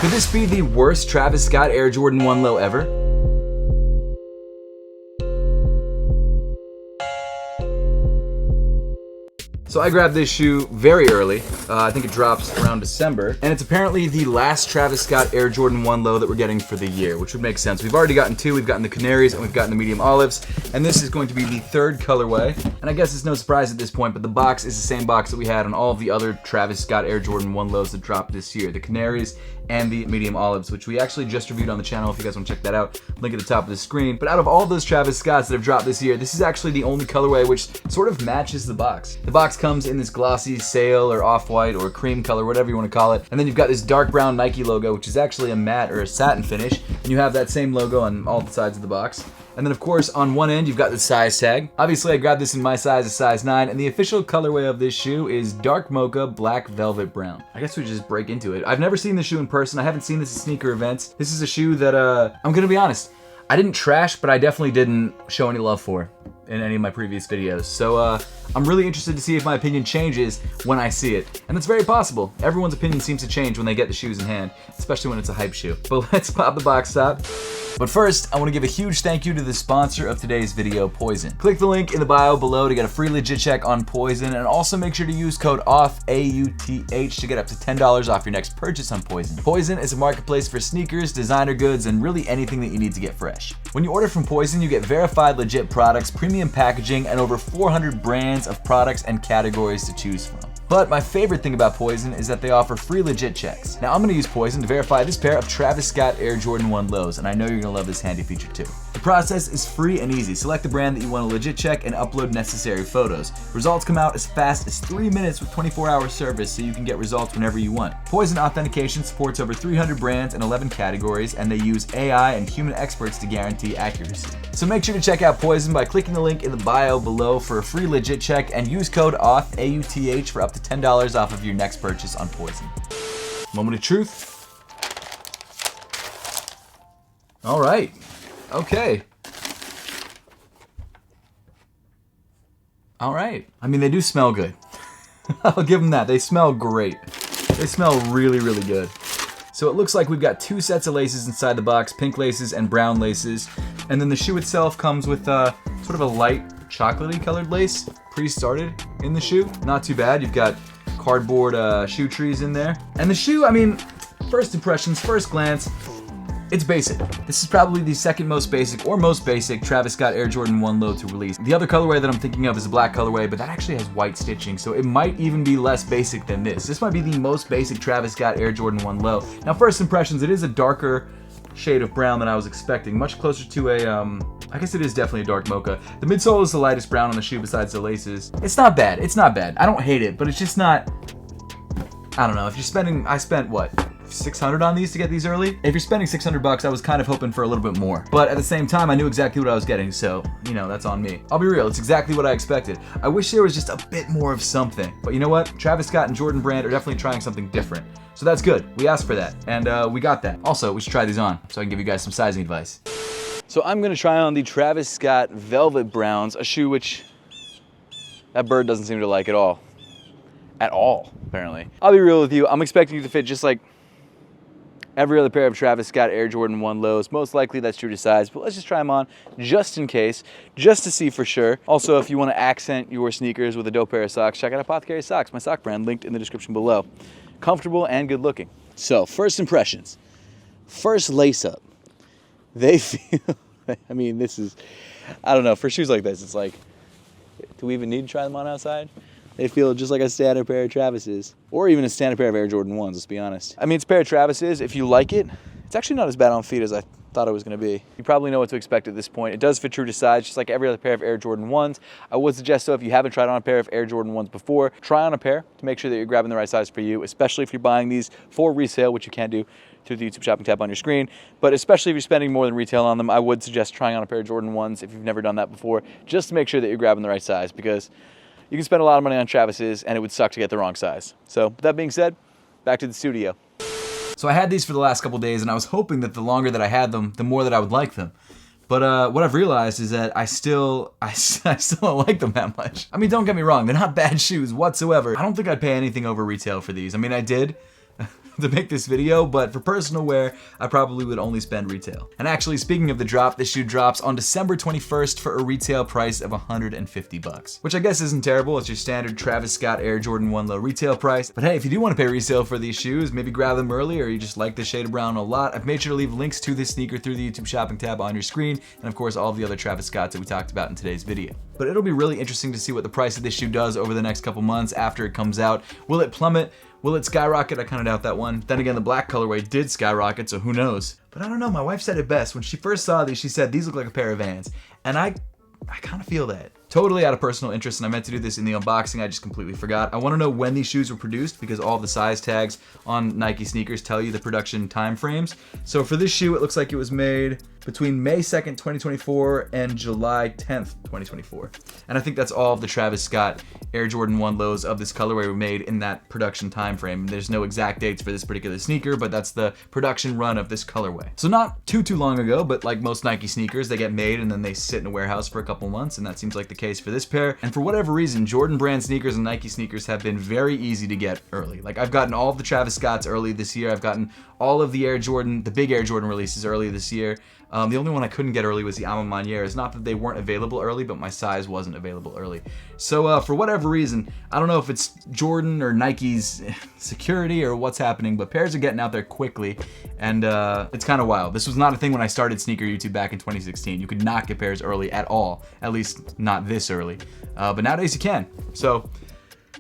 Could this be the worst Travis Scott Air Jordan 1 low ever? So I grabbed this shoe very early. I think it drops around December. And it's apparently the last Travis Scott Air Jordan 1 low that we're getting for the year, which would make sense. We've already gotten two. We've gotten the Canaries and we've gotten the medium olives. And this is going to be the third colorway. And I guess it's no surprise at this point, but the box is the same box that we had on all of the other Travis Scott Air Jordan 1 lows that dropped this year. The Canaries and the medium olives, which we actually just reviewed on the channel if you guys want to check that out. Link at the top of the screen. But out of all those Travis Scotts that have dropped this year, this is actually the only colorway which sort of matches the box. The box comes in this glossy sail or off-white or cream color, whatever you want to call it. And then you've got this dark brown Nike logo, which is actually a matte or a satin finish. And you have that same logo on all the sides of the box. And then of course on one end you've got the size tag. Obviously I grabbed this in my size, a size 9, and the official colorway of this shoe is dark mocha black velvet brown. I guess we just break into it. I've never seen this shoe in person. I haven't seen this at sneaker events. This is a shoe that I'm gonna be honest, I didn't trash, but I definitely didn't show any love for in any of my previous videos. So I'm really interested to see if my opinion changes when I see it. And it's very possible. Everyone's opinion seems to change when they get the shoes in hand, especially when it's a hype shoe. But let's pop the box top. But first, I want to give a huge thank you to the sponsor of today's video, POIZON. Click the link in the bio below to get a free legit check on POIZON, and also make sure to use code AUTH, AUTH, to get up to $10 off your next purchase on POIZON. POIZON is a marketplace for sneakers, designer goods, and really anything that you need to get fresh. When you order from POIZON, you get verified legit products, premium packaging, and over 400 brands of products and categories to choose from. But my favorite thing about POIZON is that they offer free legit checks. Now I'm gonna use POIZON to verify this pair of Travis Scott Air Jordan 1 lows, and I know you're gonna love this handy feature too. The process is free and easy. Select the brand that you want to legit check and upload necessary photos. Results come out as fast as 3 minutes with 24-hour service, so you can get results whenever you want. POIZON authentication supports over 300 brands and 11 categories, and they use AI and human experts to guarantee accuracy. So make sure to check out POIZON by clicking the link in the bio below for a free legit check, and use code AUTH, AUTH, for up to $10 off of your next purchase on POIZON. Moment of truth. All right. Okay. All right. I mean, they do smell good. I'll give them that. They smell great. They smell really, really good. So it looks like we've got two sets of laces inside the box, pink laces and brown laces. And then the shoe itself comes with sort of a light chocolatey colored lace pre-started in the shoe. Not too bad. You've got cardboard shoe trees in there. And the shoe, I mean, first impressions, first glance, it's basic. This is probably the second most basic or most basic Travis Scott Air Jordan 1 low to release. The other colorway that I'm thinking of is a black colorway, but that actually has white stitching, so it might even be less basic than this. This might be the most basic Travis Scott Air Jordan 1 low. Now, first impressions, it is a darker shade of brown than I was expecting, much closer to a, I guess it is definitely a dark mocha. The midsole is the lightest brown on the shoe besides the laces. It's not bad, it's not bad. I don't hate it, but it's just not, I don't know, if you're spending, I spent what? 600 on these to get these early? If you're spending 600 bucks, I was kind of hoping for a little bit more. But at the same time, I knew exactly what I was getting, so, you know, that's on me. I'll be real, it's exactly what I expected. I wish there was just a bit more of something. But you know what? Travis Scott and Jordan Brand are definitely trying something different. So that's good. We asked for that, and we got that. Also, we should try these on, so I can give you guys some sizing advice. So I'm gonna try on the Travis Scott Velvet Browns, a shoe which that bird doesn't seem to like at all. At all, apparently. I'll be real with you, I'm expecting it to fit just like every other pair of Travis Scott Air Jordan 1 lows. Most likely that's true to size, but let's just try them on just in case, just to see for sure. Also, if you want to accent your sneakers with a dope pair of socks, check out APTHCRY socks, my sock brand, linked in the description below. Comfortable and good looking. So, first impressions. First lace up. They feel, I mean, this is, I don't know, for shoes like this, it's like, do we even need to try them on outside? They feel just like a standard pair of Travis's, or even a standard pair of Air Jordan 1s, let's be honest. I mean, it's a pair of Travis's. If you like it, it's actually not as bad on feet as I thought it was gonna be. You probably know what to expect at this point. It does fit true to size, just like every other pair of Air Jordan 1s. I would suggest, though, if you haven't tried on a pair of Air Jordan 1s before, try on a pair to make sure that you're grabbing the right size for you, especially if you're buying these for resale, which you can do through the YouTube shopping tab on your screen. But especially if you're spending more than retail on them, I would suggest trying on a pair of Jordan 1s if you've never done that before, just to make sure that you're grabbing the right size, because you can spend a lot of money on Travis's and it would suck to get the wrong size. So with that being said, back to the studio. So I had these for the last couple days and I was hoping that the longer that I had them, the more that I would like them. But what I've realized is that I still don't like them that much. I mean, don't get me wrong, they're not bad shoes whatsoever. I don't think I'd pay anything over retail for these. I mean, I did. to make this video, but for personal wear, I probably would only spend retail. And actually, speaking of the drop, this shoe drops on December 21st for a retail price of $150, which I guess isn't terrible. It's your standard Travis Scott Air Jordan 1 Low retail price. But hey, if you do want to pay resale for these shoes, maybe grab them early, or you just like the shade of brown a lot, I've made sure to leave links to this sneaker through the YouTube shopping tab on your screen, and of course all of the other Travis Scotts that we talked about in today's video. But it'll be really interesting to see what the price of this shoe does over the next couple months after it comes out. Will it plummet? Will it skyrocket? I kind of doubt that one. Then again, the black colorway did skyrocket, so who knows? But I don't know, my wife said it best. When she first saw these, she said, these look like a pair of Vans. And I kind of feel that. Totally out of personal interest, and I meant to do this in the unboxing, I just completely forgot. I want to know when these shoes were produced because all the size tags on Nike sneakers tell you the production time frames. So for this shoe, it looks like it was made between May 2nd, 2024 and July 10th, 2024. And I think that's all of the Travis Scott Air Jordan 1 Lows of this colorway were made in that production time frame. There's no exact dates for this particular sneaker, but that's the production run of this colorway. So not too long ago, but like most Nike sneakers, they get made and then they sit in a warehouse for a couple months, and that seems like the case for this pair. And for whatever reason, Jordan brand sneakers and Nike sneakers have been very easy to get early. Like I've gotten all of the Travis Scotts early this year. I've gotten all of the big Air Jordan releases early this year. The only one I couldn't get early was the Alma Manières. Not that they weren't available early, but my size wasn't available early. So for whatever reason, I don't know if it's Jordan or Nike's security or what's happening, but pairs are getting out there quickly, and it's kind of wild. This was not a thing when I started sneaker YouTube back in 2016. You could not get pairs early at all, at least not this early. But nowadays you can. So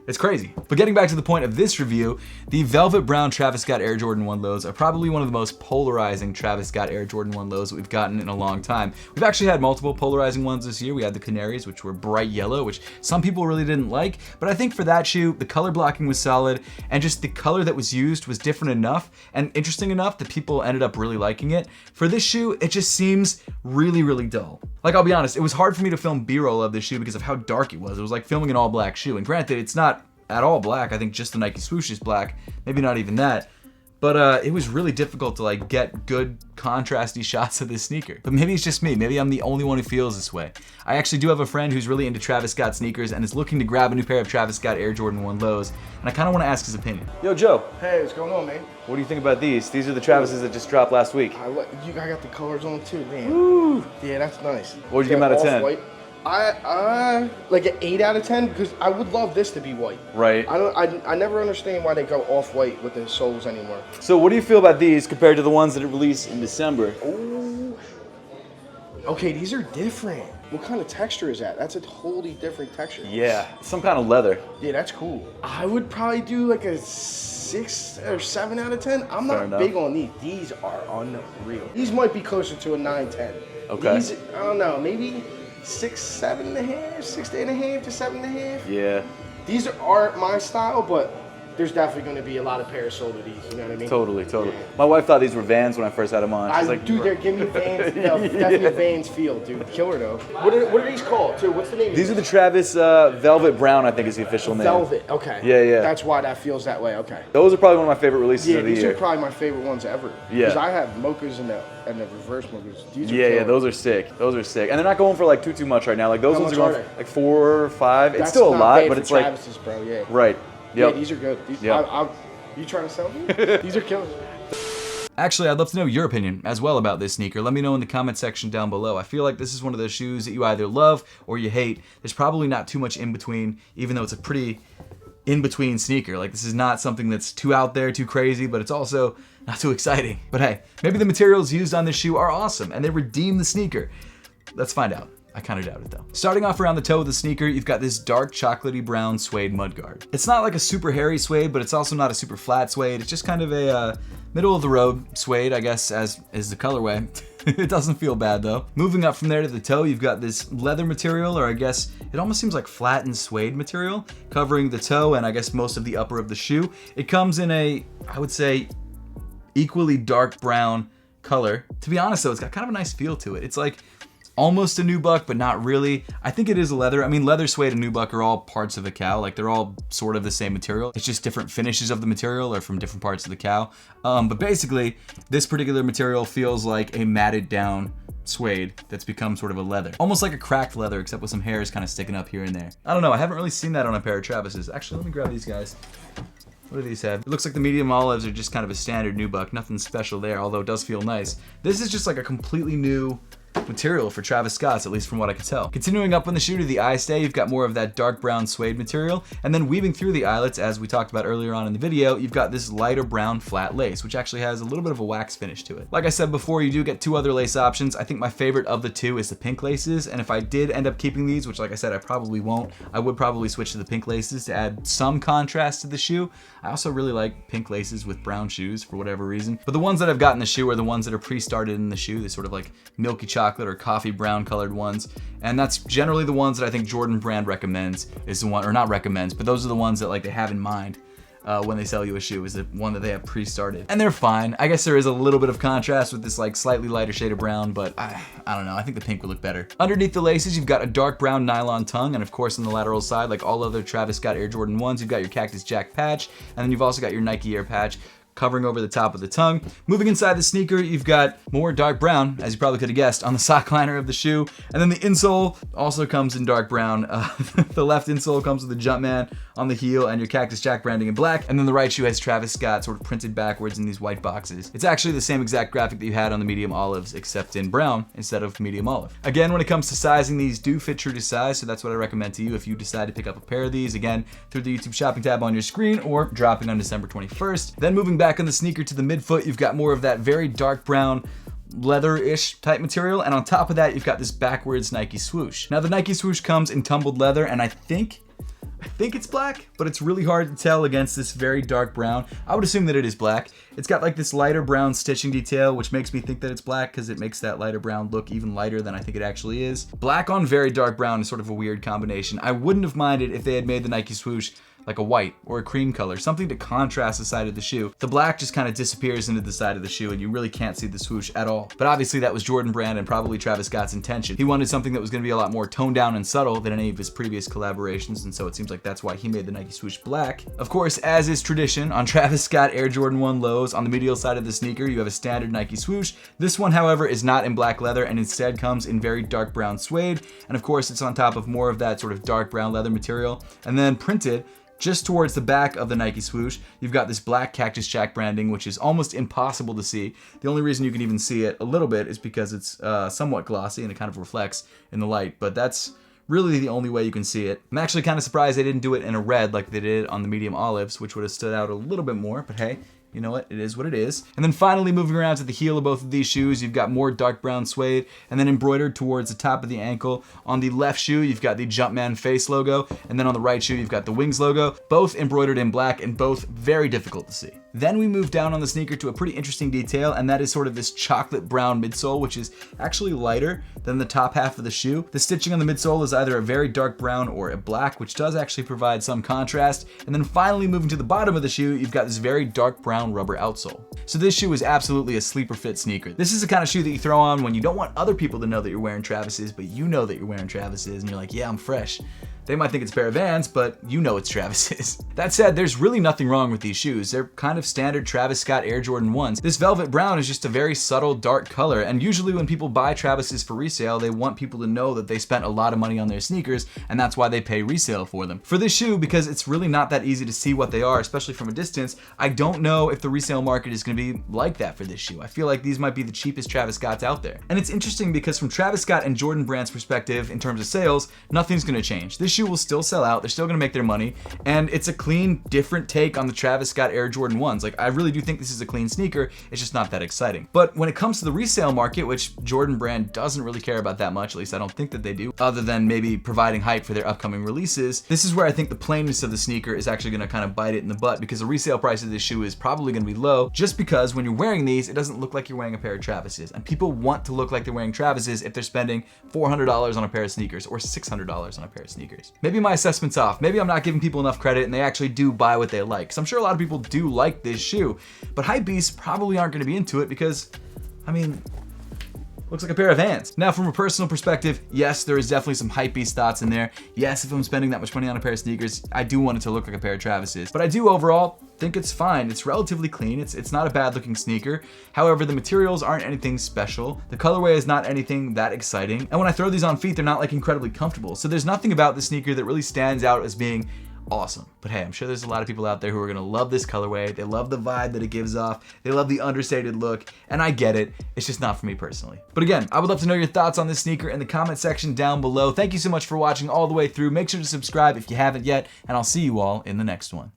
it's crazy. But getting back to the point of this review, the velvet brown Travis Scott Air Jordan 1 Lows are probably one of the most polarizing Travis Scott Air Jordan 1 Lows that we've gotten in a long time. We've actually had multiple polarizing ones this year. We had the Canaries, which were bright yellow, which some people really didn't like, but I think for that shoe, the color blocking was solid, and just the color that was used was different enough and interesting enough that people ended up really liking it. For this shoe, it just seems really, really dull. Like, I'll be honest, it was hard for me to film B-roll of this shoe because of how dark it was. It was like filming an all black shoe, and granted, it's not at all black. I think just the Nike swoosh is black, maybe not even that. But it was really difficult to like get good contrasty shots of this sneaker. But maybe it's just me. Maybe I'm the only one who feels this way. I actually do have a friend who's really into Travis Scott sneakers and is looking to grab a new pair of Travis Scott Air Jordan 1 Lows, and I kind of want to ask his opinion. Yo, Joe. Hey, what's going on, man? What do you think about these? These are the Travises that just dropped last week. I got the colors on too, damn. Woo! Yeah, that's nice. What would you give them out of 10? White. Like an 8 out of 10 because I would love this to be white. Right. I never understand why they go off-white with the soles anymore. So what do you feel about these compared to the ones that it released in December? Ooh. Okay, these are different. What kind of texture is that? That's a totally different texture. Yeah, some kind of leather. Yeah, that's cool. I would probably do like a 6 or 7 out of 10. I'm not big on these. These are unreal. These might be closer to a 9, 10. Okay. These, I don't know, maybe 6, 7.5, 6 to 8.5 to 7.5. Yeah. These aren't my style, but there's definitely going to be a lot of pairs sold of these. You know what I mean? Totally. Yeah. My wife thought these were Vans when I first had them on. She's like, dude, they're giving me Vans. No, definitely Vans feel, dude. Killer though. What are these called too? What's the name? These are the Travis Velvet Brown, I think is the official name. Velvet. Okay. Yeah. That's why that feels that way. Okay. Those are probably one of my favorite releases of the year. These are probably my favorite ones ever. Yeah. Because I have mochas and the reverse mochas. These are yeah, those are sick. Those are sick, and they're not going for like too much right now. Like those ones are going for like 4 or 5. It's still a lot, but it's like Travis's, bro. Yeah. Right. Yep. Yeah, these are good. These, you trying to sell me? These are killers. Actually, I'd love to know your opinion as well about this sneaker. Let me know in the comment section down below. I feel like this is one of those shoes that you either love or you hate. There's probably not too much in between, even though it's a pretty in-between sneaker. Like, this is not something that's too out there, too crazy, but it's also not too exciting. But hey, maybe the materials used on this shoe are awesome and they redeem the sneaker. Let's find out. I kind of doubt it though. Starting off around the toe of the sneaker, you've got this dark chocolatey brown suede mudguard. It's not like a super hairy suede, but it's also not a super flat suede. It's just kind of a middle of the road suede, I guess, as is the colorway. It doesn't feel bad though. Moving up from there to the toe, you've got this leather material, or I guess it almost seems like flattened suede material, covering the toe and I guess most of the upper of the shoe. It comes in a, I would say, equally dark brown color. To be honest though, it's got kind of a nice feel to it. It's like almost a nubuck, but not really. I think it is a leather. I mean, leather, suede, and nubuck are all parts of a cow. Like, they're all sort of the same material. It's just different finishes of the material or from different parts of the cow. But basically, this particular material feels like a matted down suede that's become sort of a leather. Almost like a cracked leather, except with some hairs kind of sticking up here and there. I don't know. I haven't really seen that on a pair of Travis's. Actually, let me grab these guys. What do these have? It looks like the medium olives are just kind of a standard nubuck. Nothing special there, although it does feel nice. This is just like a completely new material for Travis Scott's, at least from what I could tell. Continuing up on the shoe to the eye stay, you've got more of that dark brown suede material, and then weaving through the eyelets, as we talked about earlier on in the video, you've got this lighter brown flat lace, which actually has a little bit of a wax finish to it. Like I said before, you do get two other lace options. I think my favorite of the two is the pink laces, and if I did end up keeping these, which like I said, I probably won't, I would probably switch to the pink laces to add some contrast to the shoe. I also really like pink laces with brown shoes for whatever reason, but the ones that I've got in the shoe are the ones that are pre-started in the shoe. They sort of like milky chocolate or coffee brown colored ones, and that's generally the ones that I think Jordan Brand recommends, is the one, or not recommends, but those are the ones that like they have in mind when they sell you a shoe, is the one that they have pre-started, and they're fine. I guess there is a little bit of contrast with this like slightly lighter shade of brown, but I don't know, I think the pink would look better. Underneath the laces, you've got a dark brown nylon tongue, and of course on the lateral side, like all other Travis Scott Air Jordan 1s, you've got your Cactus Jack patch, and then you've also got your Nike Air patch covering over the top of the tongue. Moving inside the sneaker, you've got more dark brown, as you probably could have guessed, on the sock liner of the shoe. And then the insole also comes in dark brown. The left insole comes with the Jumpman on the heel and your Cactus Jack branding in black. And then the right shoe has Travis Scott sort of printed backwards in these white boxes. It's actually the same exact graphic that you had on the medium olives, except in brown instead of medium olive. Again, when it comes to sizing, these do fit true to size, so that's what I recommend to you if you decide to pick up a pair of these, again, through the YouTube shopping tab on your screen or dropping on December 21st. Then moving back on the sneaker to the midfoot, you've got more of that very dark brown leather-ish type material, and on top of that you've got this backwards Nike swoosh. Now the Nike swoosh comes in tumbled leather, and I think it's black, but it's really hard to tell against this very dark brown. I would assume that it is black. It's got like this lighter brown stitching detail, which makes me think that it's black because it makes that lighter brown look even lighter than I think it actually is. Black on very dark brown is sort of a weird combination. I wouldn't have minded if they had made the Nike swoosh like a white or a cream color, something to contrast the side of the shoe. The black just kind of disappears into the side of the shoe and you really can't see the swoosh at all. But obviously that was Jordan Brand and probably Travis Scott's intention. He wanted something that was going to be a lot more toned down and subtle than any of his previous collaborations, and so it seems like that's why he made the Nike swoosh black. Of course, as is tradition, on Travis Scott Air Jordan 1 lows, on the medial side of the sneaker, you have a standard Nike swoosh. This one, however, is not in black leather and instead comes in very dark brown suede, and of course it's on top of more of that sort of dark brown leather material, and then printed just towards the back of the Nike swoosh, you've got this black Cactus Jack branding, which is almost impossible to see. The only reason you can even see it a little bit is because it's somewhat glossy and it kind of reflects in the light, but that's really the only way you can see it. I'm actually kind of surprised they didn't do it in a red like they did on the medium olives, which would have stood out a little bit more, but hey, you know what, it is what it is. And then finally, moving around to the heel of both of these shoes, you've got more dark brown suede, and then embroidered towards the top of the ankle. On the left shoe, you've got the Jumpman face logo, and then on the right shoe, you've got the Wings logo, both embroidered in black and both very difficult to see. Then we move down on the sneaker to a pretty interesting detail, and that is sort of this chocolate brown midsole, which is actually lighter than the top half of the shoe. The stitching on the midsole is either a very dark brown or a black, which does actually provide some contrast. And then finally, moving to the bottom of the shoe, you've got this very dark brown rubber outsole. So this shoe is absolutely a sleeper fit sneaker. This is the kind of shoe that you throw on when you don't want other people to know that you're wearing Travis's, but you know that you're wearing Travis's and you're like, yeah, I'm fresh. They might think it's a pair of Vans, but you know it's Travis's. That said, there's really nothing wrong with these shoes. They're kind of standard Travis Scott Air Jordan 1s. This velvet brown is just a very subtle dark color, and usually when people buy Travis's for resale, they want people to know that they spent a lot of money on their sneakers, and that's why they pay resale for them. For this shoe, because it's really not that easy to see what they are, especially from a distance, I don't know if the resale market is gonna be like that for this shoe. I feel like these might be the cheapest Travis Scotts out there. And it's interesting because from Travis Scott and Jordan Brand's perspective, in terms of sales, nothing's gonna change. This shoe will still sell out, they're still gonna make their money, and it's a clean, different take on the Travis Scott Air Jordan 1s. Like, I really do think this is a clean sneaker, it's just not that exciting. But when it comes to the resale market, which Jordan Brand doesn't really care about that much, at least I don't think that they do, other than maybe providing hype for their upcoming releases, this is where I think the plainness of the sneaker is actually gonna kind of bite it in the butt, because the resale price of this shoe is probably gonna be low, just because when you're wearing these, it doesn't look like you're wearing a pair of Travis's, and people want to look like they're wearing Travis's if they're spending $400 on a pair of sneakers, or $600 on a pair of sneakers. Maybe my assessment's off. Maybe I'm not giving people enough credit and they actually do buy what they like. Because I'm sure a lot of people do like this shoe, but hypebeasts probably aren't going to be into it because, I mean, looks like a pair of Vans. Now, from a personal perspective, yes, there is definitely some hypebeast thoughts in there. Yes, if I'm spending that much money on a pair of sneakers, I do want it to look like a pair of Travis's. But I do overall think it's fine. It's relatively clean. It's not a bad looking sneaker. However, the materials aren't anything special. The colorway is not anything that exciting. And when I throw these on feet, they're not like incredibly comfortable. So there's nothing about the sneaker that really stands out as being awesome. But hey, I'm sure there's a lot of people out there who are gonna love this colorway. They love the vibe that it gives off. They love the understated look, and I get it. It's just not for me personally. But again, I would love to know your thoughts on this sneaker in the comment section down below. Thank you so much for watching all the way through. Make sure to subscribe if you haven't yet, and I'll see you all in the next one.